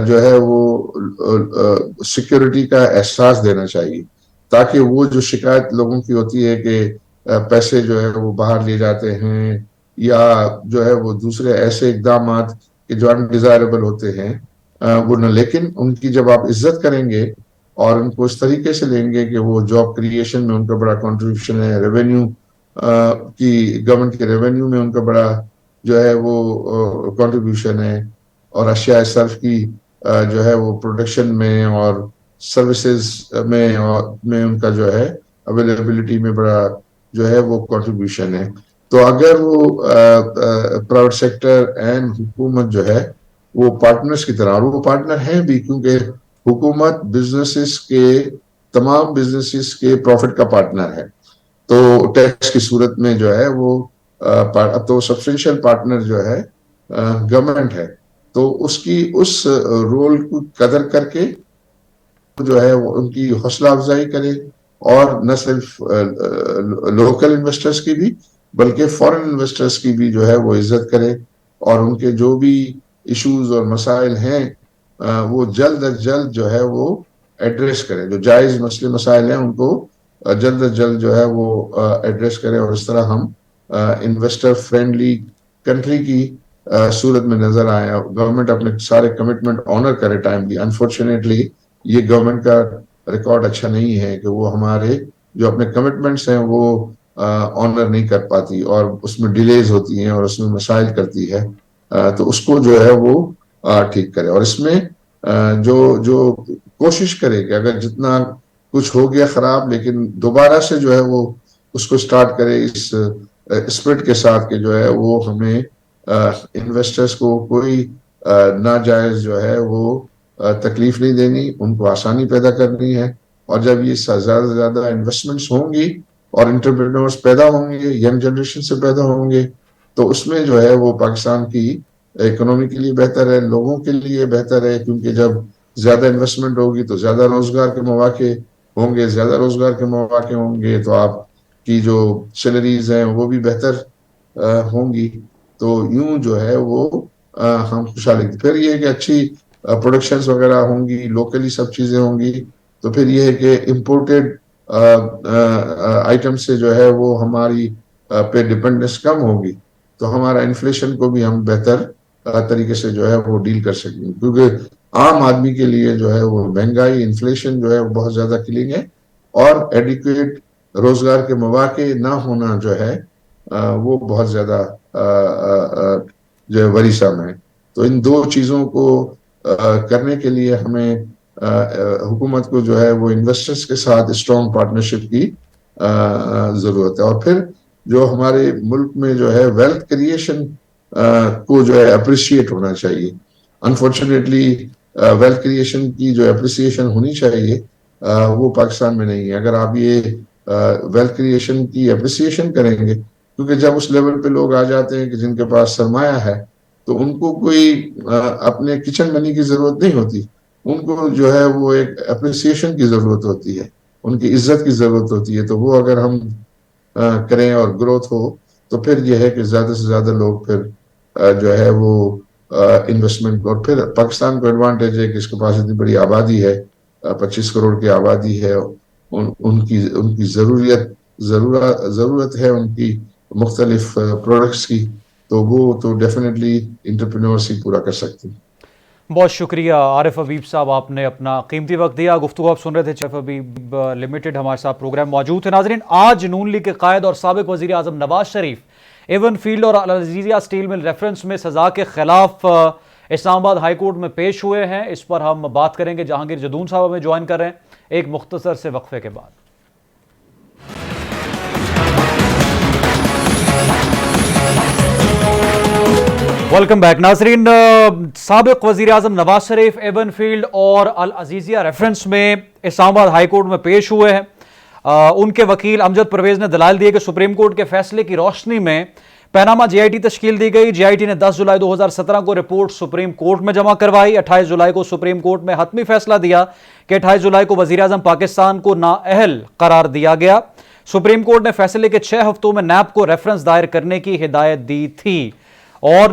جو ہے وہ سیکیورٹی کا احساس دینا چاہیے, تاکہ وہ جو شکایت لوگوں کی ہوتی ہے کہ پیسے جو ہے وہ باہر لیے جاتے ہیں یا جو ہے وہ دوسرے ایسے اقدامات کہ جو انڈیزائربل ہوتے ہیں وہ نہ, لیکن ان کی جب آپ عزت کریں گے اور ان کو اس طریقے سے لیں گے کہ وہ جاب کریشن میں ان کا بڑا کنٹریبیوشن ہے, ریونیو کی گورنمنٹ کے ریونیو میں ان کا بڑا جو ہے وہ کنٹریبیوشن ہے, اور اشیاء صرف کی جو ہے وہ پروڈکشن میں اور سروسز میں ان کا جو ہے اویلیبلٹی میں بڑا جو ہے وہ کنٹریبیوشن ہے. تو اگر وہ پرائیویٹ سیکٹر اینڈ حکومت جو ہے وہ پارٹنرز کی طرح, اور وہ پارٹنر ہیں بھی کیونکہ حکومت بزنسز کے تمام بزنسز کے پروفٹ کا پارٹنر ہے, تو ٹیکس کی صورت میں جو ہے وہ تو سبسٹینشیل پارٹنر جو ہے گورنمنٹ ہے. تو اس کی اس رول کو قدر کر کے جو ہے وہ ان کی حوصلہ افزائی کرے, اور نہ صرف لوکل انویسٹرز کی بھی بلکہ فورن انویسٹرز کی بھی جو ہے وہ عزت کرے, اور ان کے جو بھی ایشوز اور مسائل ہیں وہ جلد از جلد جو ہے وہ ایڈریس کرے, جو جائز مسئلے مسائل ہیں ان کو جلد از جلد جو ہے وہ ایڈریس کرے, اور اس طرح ہم انویسٹر فرینڈلی کنٹری کی صورت میں نظر آئے. گورنمنٹ اپنے سارے کمٹمنٹ آنر کرے ٹائملی. انفارچونیٹلی یہ گورنمنٹ کا ریکارڈ اچھا نہیں ہے کہ وہ ہمارے جو اپنے کمٹمنٹس ہیں وہ آنر نہیں کر پاتی, اور اس میں ڈیلیز ہوتی ہیں اور اس میں مسائل کرتی ہے. تو اس کو جو ہے وہ ٹھیک کرے, اور اس میں جو کوشش کرے کہ اگر جتنا کچھ ہو گیا خراب, لیکن دوبارہ سے جو ہے وہ اس کو سٹارٹ کرے اس اسپرٹ کے ساتھ کہ جو ہے وہ ہمیں انویسٹرز کو کوئی ناجائز جو ہے وہ تکلیف نہیں دینی, ان کو آسانی پیدا کرنی ہے, اور جب یہ زیادہ سے زیادہ انویسٹمنٹس ہوں گی اور انٹرپرینورس پیدا ہوں گے، ینگ جنریشن سے پیدا ہوں گے، تو اس میں جو ہے وہ پاکستان کی اکنومی کے لیے بہتر ہے، لوگوں کے لیے بہتر ہے، کیونکہ جب زیادہ انویسٹمنٹ ہوگی تو زیادہ روزگار کے مواقع ہوں گے، زیادہ روزگار کے مواقع ہوں گے تو آپ کی جو سیلریز ہیں وہ بھی بہتر ہوں گی. تو یوں جو ہے وہ ہم خوشحالی. پھر یہ ہے کہ اچھی پروڈکشنز وغیرہ ہوں گی، لوکلی سب چیزیں ہوں گی، تو پھر یہ ہے کہ امپورٹیڈ آئٹم سے جو ہے وہ ہماری پہ ڈپینڈنس کم ہوگی، تو ہمارا انفلیشن کو بھی ہم بہتر طریقے سے جو ہے وہ ڈیل کر سکیں گے. کیونکہ عام آدمی کے لیے جو ہے وہ مہنگائی، انفلیشن جو ہے وہ بہت زیادہ کلنگ ہے، اور ایڈیکویٹ روزگار کے مواقع نہ ہونا جو ہے وہ بہت زیادہ جو ہے وریثم ہے. تو ان دو چیزوں کو کرنے کے لیے ہمیں حکومت کو جو ہے وہ انویسٹرز کے ساتھ اسٹرانگ پارٹنرشپ کی ضرورت ہے. اور پھر جو ہمارے ملک میں جو ہے ویلتھ کریشن کو جو ہے اپریشیٹ ہونا چاہیے. انفارچونیٹلی ویلتھ کریشن کی جو اپریسیشن ہونی چاہیے وہ پاکستان میں نہیں ہے. اگر آپ یہ ویلتھ کریشن کی اپریسیشن کریں گے، کیونکہ جب اس لیول پہ لوگ آ جاتے ہیں کہ جن کے پاس سرمایہ ہے تو ان کو کوئی اپنے کچن منی کی ضرورت نہیں ہوتی، ان کو جو ہے وہ ایک اپریسیشن کی ضرورت ہوتی ہے، ان کی عزت کی ضرورت ہوتی ہے. تو وہ اگر ہم کریں اور گروتھ ہو تو پھر یہ ہے کہ زیادہ سے زیادہ لوگ پھر جو ہے وہ انویسٹمنٹ. اور پھر پاکستان کو ایڈوانٹیج ہے کہ اس کے پاس اتنی بڑی آبادی ہے، 25 کروڑ کی آبادی ہے، ان کی ضرورت ہے ان کی مختلف پروڈکٹس کی، تو وہ تو ڈیفینیٹلی انٹرپرینورس ہی پورا کر سکتے ہیں. بہت شکریہ عارف حبیب صاحب، آپ نے اپنا قیمتی وقت دیا. گفتگو آپ سن رہے تھے چیف حبیب لمیٹڈ ہمارے ساتھ پروگرام موجود تھے. ناظرین، آج نون لیگ کے قائد اور سابق وزیر اعظم نواز شریف ایون فیلڈ اور العزیزیہ اسٹیل مل ریفرنس میں سزا کے خلاف اسلام آباد ہائی کورٹ میں پیش ہوئے ہیں. اس پر ہم بات کریں گے. جہانگیر جدون صاحب ہمیں جوائن کر رہے ہیں ایک مختصر سے وقفے کے بعد. Welcome back. ناظرین، سابق وزیر اعظم نواز شریف ایون فیلڈ اور العزیزیہ ریفرنس میں اسلام آباد ہائی کورٹ میں پیش ہوئے ہیں. ان کے وکیل امجد پرویز نے دلائل دیے کہ سپریم کورٹ کے فیصلے کی روشنی میں پیناما جے آئی ٹی تشکیل دی گئی. جے آئی ٹی نے 10 جولائی 2017 کو رپورٹ سپریم کورٹ میں جمع کروائی. 28 جولائی کو سپریم کورٹ میں حتمی فیصلہ دیا کہ 28 جولائی کو وزیر اعظم پاکستان کو نااہل قرار دیا گیا. سپریم کورٹ نے فیصلے کے 6 ہفتوں میں نیب کو ریفرنس دائر کرنے کی ہدایت دی تھی، اور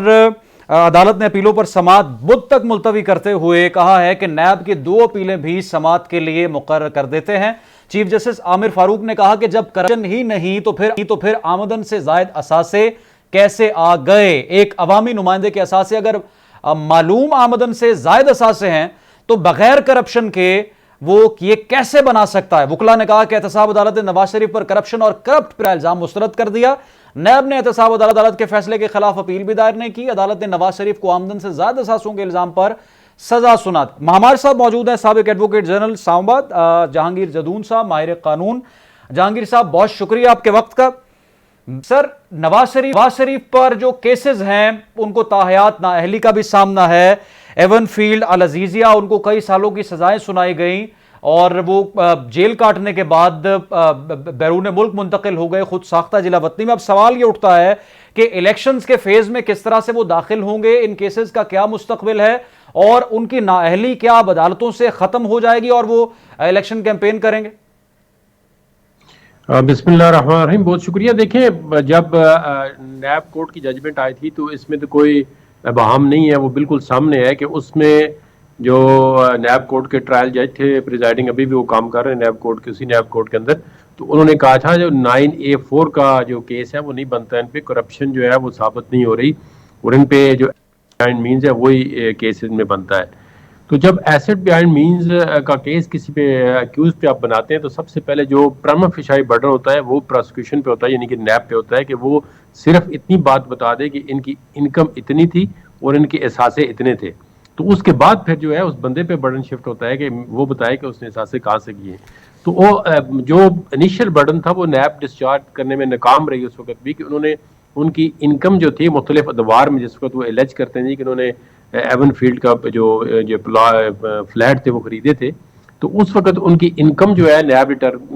عدالت نے اپیلوں پر سماعت بدھ تک ملتوی کرتے ہوئے کہا ہے کہ نیب کی 2 اپیلیں بھی سماعت کے لیے مقرر کر دیتے ہیں. چیف جسٹس عامر فاروق نے کہا کہ جب کرپشن ہی نہیں تو پھر آمدن سے زائد اثاثے کیسے آ گئے. ایک عوامی نمائندے کے اثاثے اگر معلوم آمدن سے زائد اثاثے ہیں تو بغیر کرپشن کے وہ یہ کیسے بنا سکتا ہے. وکلا نے کہا کہ احتساب عدالت نے نواز شریف پر کرپشن اور کرپٹ پر الزام مسترد کر دیا. نیب نے احتساب عدالت کے فیصلے کے خلاف اپیل بھی دائر نہیں کی. عدالت نے نواز شریف کو آمدن سے زائد اثاثوں کے الزام پر سزا سنا. ہمارے ساتھ موجود ہیں سابق ایڈوکیٹ جنرل اسلام آباد جہانگیر جدون صاحب، ماہر قانون. جہانگیر صاحب، بہت شکریہ آپ کے وقت کا. سر، نواز شریف پر جو کیسز ہیں ان کو تاحیات نااہلی کا بھی سامنا ہے. ایون فیلڈ، العزیزیہ، ان کو کئی سالوں کی سزائیں سنائی گئیں اور وہ جیل کاٹنے کے بعد بیرون ملک منتقل ہو گئے خود ساختہ جلا وطنی میں. اب سوال یہ اٹھتا ہے کہ الیکشنز کے فیز میں کس طرح سے وہ داخل ہوں گے، ان کیسز کا کیا مستقبل ہے، اور ان کی نااہلی کیا اب عدالتوں سے ختم ہو جائے گی اور وہ الیکشن کیمپین کریں گے؟ بسم اللہ الرحمن الرحیم. بہت شکریہ. دیکھیں، جب نیب کورٹ کی ججمنٹ آئی تھی تو اس میں تو کوئی ابہام نہیں ہے، وہ بالکل سامنے ہے کہ اس میں جو نیب کورٹ کے ٹرائل جج تھے پریزائڈنگ، ابھی بھی وہ کام کر رہے ہیں نیب کورٹ کے، اسی نیب کورٹ کے اندر، تو انہوں نے کہا تھا جو 9A4 کا جو کیس ہے وہ نہیں بنتا، ان پہ کرپشن جو ہے وہ ثابت نہیں ہو رہی، اور ان پہ جو بیہائنڈ مینز ہے وہی کیس میں بنتا ہے. تو جب ایسٹ بیہائنڈ مینز کا کیس کسی پہ ایکیوز پہ آپ بناتے ہیں تو سب سے پہلے جو پرائما فیشائی برڈن ہوتا ہے وہ پروسیکیوشن پہ ہوتا ہے، یعنی کہ نیب پہ ہوتا ہے کہ وہ صرف اتنی بات بتا دے کہ ان کی انکم اتنی تھی اور ان کے اثاثے اتنے تھے. تو اس کے بعد پھر جو ہے اس بندے پہ برڈن شفٹ ہوتا ہے کہ وہ بتائے کہ اس نے اثاثے کہاں سے کیے. تو وہ جو انیشیل برڈن تھا وہ نیب ڈسچارج کرنے میں ناکام رہی اس وقت بھی، کہ انہوں نے ان کی انکم جو تھی مختلف ادوار میں، جس وقت وہ الیج کرتے ہیں کہ انہوں نے ایون فیلڈ کا جو فلیٹ تھے وہ خریدے تھے، تو اس وقت ان کی انکم جو ہے نیب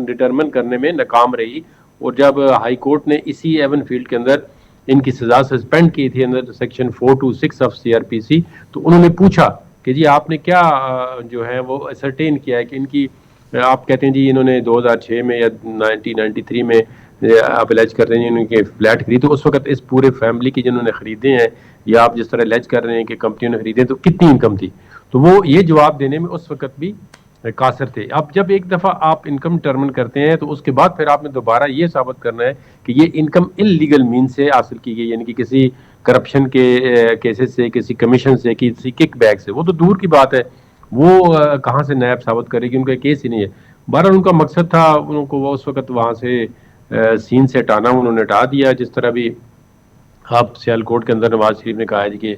ڈٹرمن کرنے میں ناکام رہی. اور جب ہائی کورٹ نے اسی ایون فیلڈ کے اندر ان کی سزا سسپینڈ کی تھی اندر سیکشن 426 آف CRPC، تو انہوں نے پوچھا کہ جی آپ نے کیا جو ہے وہ اسرٹین کیا ہے کہ ان کی، آپ کہتے ہیں جی انہوں نے 2006 میں یا 1993 میں آپ الیج کر رہے ہیں ان کے فلیٹ خرید، تو اس وقت اس پورے فیملی کی جنہوں نے خریدے ہیں، یا آپ جس طرح الیج کر رہے ہیں کہ کمپنیوں نے خریدے تو کتنی انکم تھی؟ تو وہ یہ جواب دینے میں اس وقت بھی قاصر تھے. اب جب ایک دفعہ آپ انکم ڈٹرمن کرتے ہیں تو اس کے بعد پھر آپ نے دوبارہ یہ ثابت کرنا ہے کہ یہ انکم انلیگل مین سے حاصل کی گئی، یعنی کہ کسی کرپشن کے کیسز سے، کسی کمیشن سے، کسی کک بیک سے. وہ تو دور کی بات ہے، وہ کہاں سے نیب ثابت کرے گی، ان کا کیس ہی نہیں ہے. بہرحال ان کا مقصد تھا ان کو وہ اس وقت وہاں سے سین سے ہٹانا، انہوں نے ہٹا دیا. جس طرح بھی آپ سیال کوٹ کے اندر نواز شریف نے کہا ہے کہ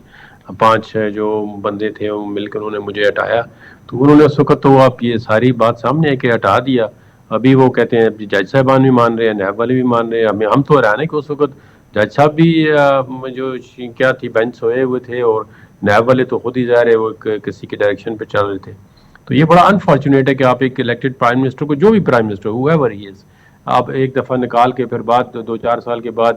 5 جو بندے تھے وہ مل کر انہوں نے مجھے ہٹایا، تو انہوں نے اس وقت تو آپ یہ ساری بات سامنے ہے کہ ہٹا دیا. ابھی وہ کہتے ہیں جج صاحبان بھی مان رہے ہیں، نیب والے بھی مان رہے ہیں. ہم تو حیران ہیں کہ اس وقت جج صاحب بھی جو کیا تھی بینچ سوئے ہوئے تھے، اور نیب والے تو خود ہی ظاہر ہے وہ کسی کے ڈائریکشن پہ چل رہے تھے. تو یہ بڑا انفارچونیٹ ہے کہ آپ ایک الیکٹڈ پرائم منسٹر کو، جو بھی پرائم منسٹر ہوایور ہی از، آپ ایک دفعہ نکال کے پھر بعد 2-4 سال کے بعد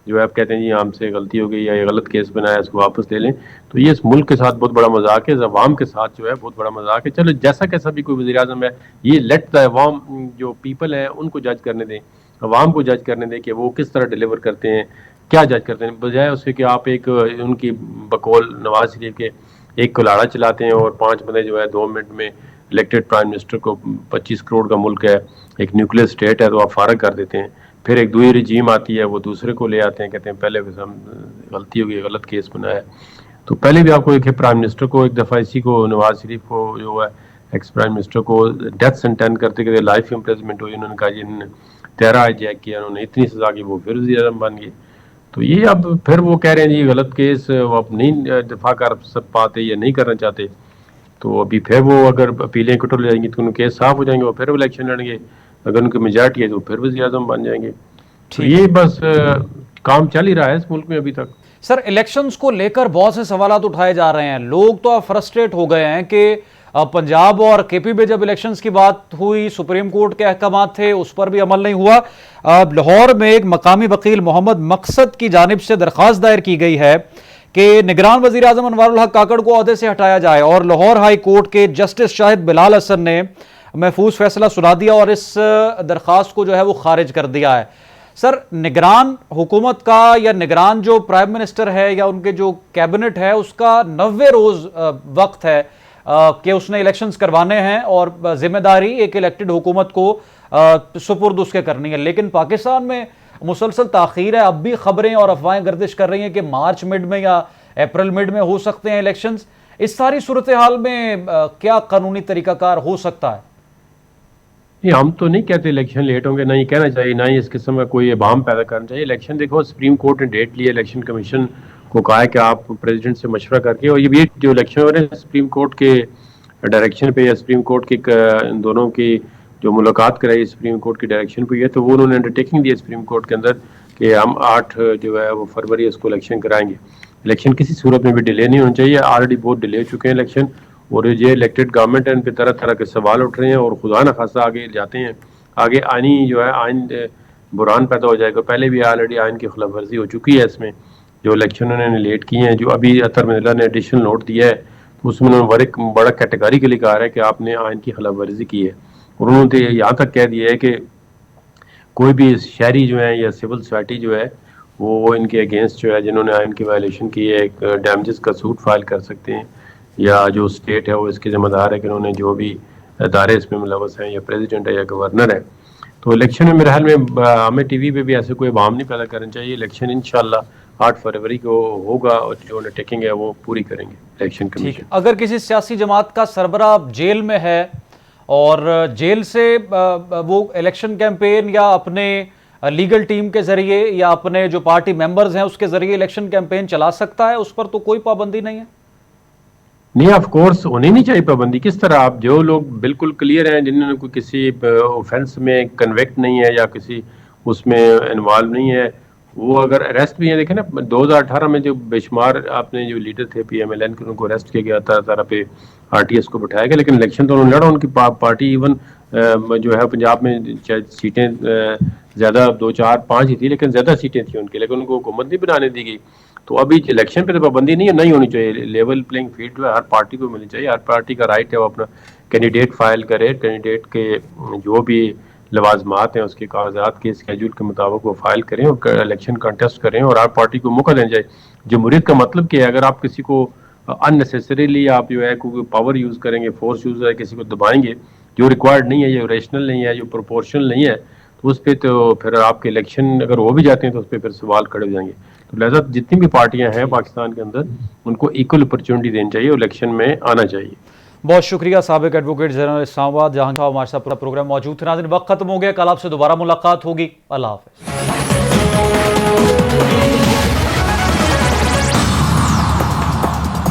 جو ہے آپ کہتے ہیں جی ہم سے غلطی ہو گئی یا یہ غلط کیس بنایا اس کو واپس لے لیں. تو یہ اس ملک کے ساتھ بہت بڑا مذاق ہے، عوام کے ساتھ جو ہے بہت بڑا مذاق ہے. چلو جیسا کیسا بھی کوئی وزیر اعظم ہے، یہ لیٹ دا عوام، جو پیپل ہے ان کو جج کرنے دیں، عوام کو جج کرنے دیں کہ وہ کس طرح ڈیلیور کرتے ہیں، کیا جج کرتے ہیں، بجائے اس سے کہ آپ ایک ان کی بقول نواز شریف کے ایک کلاڑا چلاتے ہیں اور 5 بندے جو ہے 2 منٹ میں الیکٹڈ پرائم منسٹر کو، 25 کروڑ کا ملک ہے، ایک نیوکلیر اسٹیٹ ہے، تو آپ فارغ کر دیتے ہیں. پھر ایک دوئی رجیم آتی ہے، وہ دوسرے کو لے آتے ہیں، کہتے ہیں پہلے ہم غلطی ہو گئی، غلط کیس بنا ہے. تو پہلے بھی آپ کو ایک پرائم منسٹر کو ایک دفعہ اسی کو نواز شریف کو جو ہے ایکس پرائم منسٹر کو ڈیتھ سینٹینس کرتے کہ لائف امپریزمنٹ ہوئی. انہوں نے کہا جی انہوں نے 13 ہائیجیک کیا، انہوں نے اتنی سزا کی، وہ پھر وزیر اعظم بن گئے. تو یہ اب پھر وہ کہہ رہے ہیں جی غلط کیس وہ اب نہیں دفاع کر پاتے یا نہیں کرنا چاہتے، تو ابھی پھر وہ اگر اپیلیں کٹر لے جائیں گی تو ان کے کیس صاف ہو جائیں گے، وہ پھر الیکشن لڑیں گے. اگر ان کی میجارٹی ہے تو پھر وزیر اعظم بن جائیں گے. تو یہ بس کام چل ہی رہا ہے اس ملک میں ابھی تک. سر الیکشنز کو لے کر بہت سے سوالات اٹھائے جا رہے ہیں، لوگ تو اب فرسٹریٹ ہو گئے ہیں کہ پنجاب اور KP میں جب الیکشنز کی بات ہوئی، سپریم کورٹ کے احکامات تھے اس پر بھی عمل نہیں ہوا. لاہور میں ایک مقامی وکیل محمد مقصد کی جانب سے درخواست دائر کی گئی ہے کہ نگران وزیر اعظم انوار الحق کاکڑ کو عہدے سے ہٹایا جائے، اور لاہور ہائی کورٹ کے جسٹس شاہد بلال حسن نے محفوظ فیصلہ سنا دیا اور اس درخواست کو جو ہے وہ خارج کر دیا ہے. سر نگران حکومت کا یا نگران جو پرائم منسٹر ہے یا ان کے جو کیبنٹ ہے اس کا 90 روز وقت ہے کہ اس نے الیکشنز کروانے ہیں اور ذمہ داری ایک الیکٹڈ حکومت کو سپرد اس کے کرنی ہے. لیکن پاکستان میں مسلسل تاخیر ہے. اب بھی خبریں اور افواہیں گردش کر رہی ہیں کہ مارچ مڈ میں یا اپریل مڈ میں ہو سکتے ہیں الیکشنز. اس ساری صورتحال میں کیا قانونی طریقہ کار ہو سکتا ہے؟ ہم تو نہیں کہتے الیکشن لیٹ ہوں گے، نہ یہ کہنا چاہیے، نہ ہی اس قسم کا کوئی ابہام پیدا کرنا چاہیے. الیکشن دیکھو سپریم کورٹ نے ڈیٹ لی ہے، الیکشن کمیشن کو کہا ہے کہ آپ پریزیڈنٹ سے مشورہ کر کے، اور یہ بھی جو الیکشن ہو رہے ہیں سپریم کورٹ کے ڈائریکشن پہ یا سپریم کورٹ کی ان دونوں کی جو ملاقات کرائی سپریم کورٹ کی ڈائریکشن پہ ہے، تو وہ انہوں نے انڈرٹیکنگ دی ہے سپریم کورٹ کے اندر کہ ہم 8 جو ہے وہ فروری اس کو الیکشن کرائیں گے. الیکشن کسی صورت میں بھی ڈیلے نہیں ہونا چاہیے. آلریڈی بہت ڈیلے ہو چکے ہیں الیکشن، اور یہ الیکٹڈ گورنمنٹ ہے، ان پہ طرح طرح کے سوال اٹھ رہے ہیں، اور خدا نہ خاصہ آگے جاتے ہیں، آگے آئینی جو ہے آئین بران پیدا ہو جائے گا. پہلے بھی آلریڈی آئین کی خلاف ورزی ہو چکی ہے اس میں، جو الیکشن انہوں نے لیٹ کیے ہیں. جو ابھی اطہر منیلا نے ایڈیشنل نوٹ دیا ہے تو اس میں انہوں نے ایک بڑا کیٹیگری کے لیے کہا ہے کہ آپ نے آئین کی خلاف ورزی کی ہے، اور انہوں نے یہاں تک کہہ دیا ہے کہ کوئی بھی شہری جو ہیں یا سول سوسائٹی جو ہے وہ ان کے اگینسٹ جو ہے جنہوں نے آئین کی وائلیشن کی ہے ایک ڈیمیجز کا سوٹ فائل کر سکتے ہیں، یا جو اسٹیٹ ہے وہ اس کے ذمہ دار ہے کہ انہوں نے جو بھی ادارے اس میں ملوث ہیں، یا پریزیڈنٹ ہے یا گورنر ہے. تو الیکشن میں میرے حال میں ہمیں ٹی وی پہ بھی ایسے کوئی ابہام نہیں پیدا کرنا چاہیے. الیکشن انشاءاللہ 8 فروری کو ہوگا، اور جو انڈرٹیکنگ ہے وہ پوری کریں گے الیکشن کمیشن. اگر کسی سیاسی جماعت کا سربراہ جیل میں ہے اور جیل سے وہ الیکشن کیمپین یا اپنے لیگل ٹیم کے ذریعے یا اپنے جو پارٹی ممبرز ہیں اس کے ذریعے الیکشن کیمپین چلا سکتا ہے، اس پر تو کوئی پابندی نہیں ہے؟ نہیں، آف کورس ہونی نہیں چاہیے پابندی. کس طرح؟ آپ جو لوگ بالکل کلیئر ہیں، جنہوں نے کوئی کسی اوفینس میں کنوکٹ نہیں ہے یا کسی اس میں انوالو نہیں ہے، وہ اگر اریسٹ بھی ہیں. دیکھیں نا 2018 میں جو بے شمار آپ نے جو لیڈر تھے PMLN کے، ان کو اریسٹ کیا گیا تھا، طرح پہ RTS کو بٹھایا گیا، لیکن الیکشن تو انہوں نے لڑا. ان کی پارٹی ایون جو ہے پنجاب میں سیٹیں زیادہ 2 4 5 ہی تھی لیکن زیادہ سیٹیں تھیں ان کے, لیکن ان کو حکومت نہیں بنانے دی گئی. تو ابھی الیکشن پہ تو پابندی نہیں ہونی چاہیے, لیول پلینگ فیلڈ جو ہے ہر پارٹی کو ملنی چاہیے. ہر پارٹی کا رائٹ ہے وہ اپنا کینڈیڈیٹ فائل کرے, کینڈیڈیٹ کے جو بھی لوازمات ہیں اس کے کاغذات کے اسکیجول کے مطابق وہ فائل کریں اور الیکشن کنٹیسٹ کریں, اور ہر پارٹی کو موقع دینا چاہیے. جمہوریت کا مطلب کیا ہے؟ اگر آپ کسی کو ان نیسیسریلی آپ جو ہے کوئی پاور یوز کریں گے, فورس یوز ہے, کسی کو دبائیں گے جو ریکوائرڈ نہیں ہے, جو ریشنل نہیں ہے, جو پروپورشنل نہیں ہے, تو اس پہ تو پھر آپ کے الیکشن اگر ہو بھی جاتے ہیں تو اس پہ پھر سوال کھڑے ہو جائیں گے. تو لہٰذا جتنی بھی پارٹیاں ہیں پاکستان کے اندر ان کو ایکول اپرچونٹی دینی چاہیے, الیکشن میں آنا چاہیے. بہت شکریہ سابق ایڈوکیٹ زینل اسلام آباد جہاں ہمارے ساتھ پورا پروگرام موجود تھے. ناظرین وقت ختم ہو گیا, کل آپ سے دوبارہ ملاقات ہوگی. اللہ حافظ.